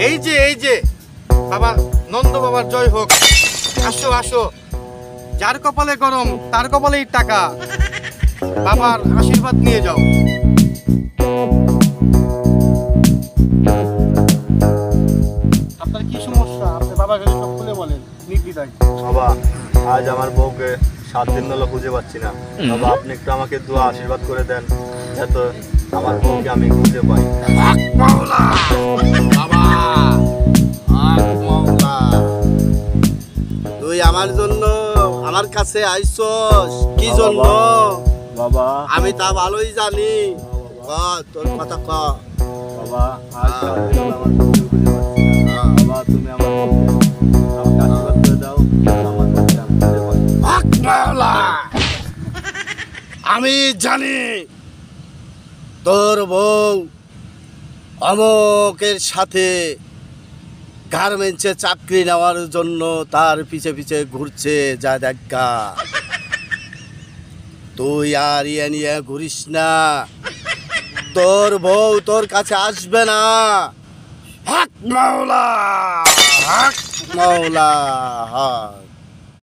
এই যে বাবা, নন্দ বাবার জয় হোক। আসো আসো, যার কপালে গরম তার কপালেই টাকা। বাবার আশীর্বাদ নিয়ে যাও। আপনার কি সমস্যা? আপনি বাবাকে সব খুলে বলেন নির্দ্বিধায়। বাবা, আজ আমার বউকে 7 দিন হলো খুঁজে পাচ্ছি না। বাবা, আপনি একটু আমাকে দোয়া আশীর্বাদ করে দেন যাতে আমার বউকে আমি খুঁজে পাই। বাবা, তুই আমার জন্য আমার কাছে আইসস কি জন্য? বাবা, আমি তা ভালোই জানি। ক তোর কথা ক। বাবা, আজ 7 দিন হলো আমার বউকে খুঁজে পাচ্ছি না। বাবা, তুমি আমার বউকে আমাকে আশীর্বাদ করে দাও যাতে আমার বউকে আমি খুঁজে পাই। আমি জানি তোর বউ অমকের সাথে গার্মেন্টসে চাকরি নেওয়ার জন্য তার পিছে পিছে ঘুরছে। যা দেখা, তুই আর ইয়ে নিয়ে ঘুরিস না। তোর বউ তোর কাছে আসবে না। হক মাওলা, হক মাওলা, হক।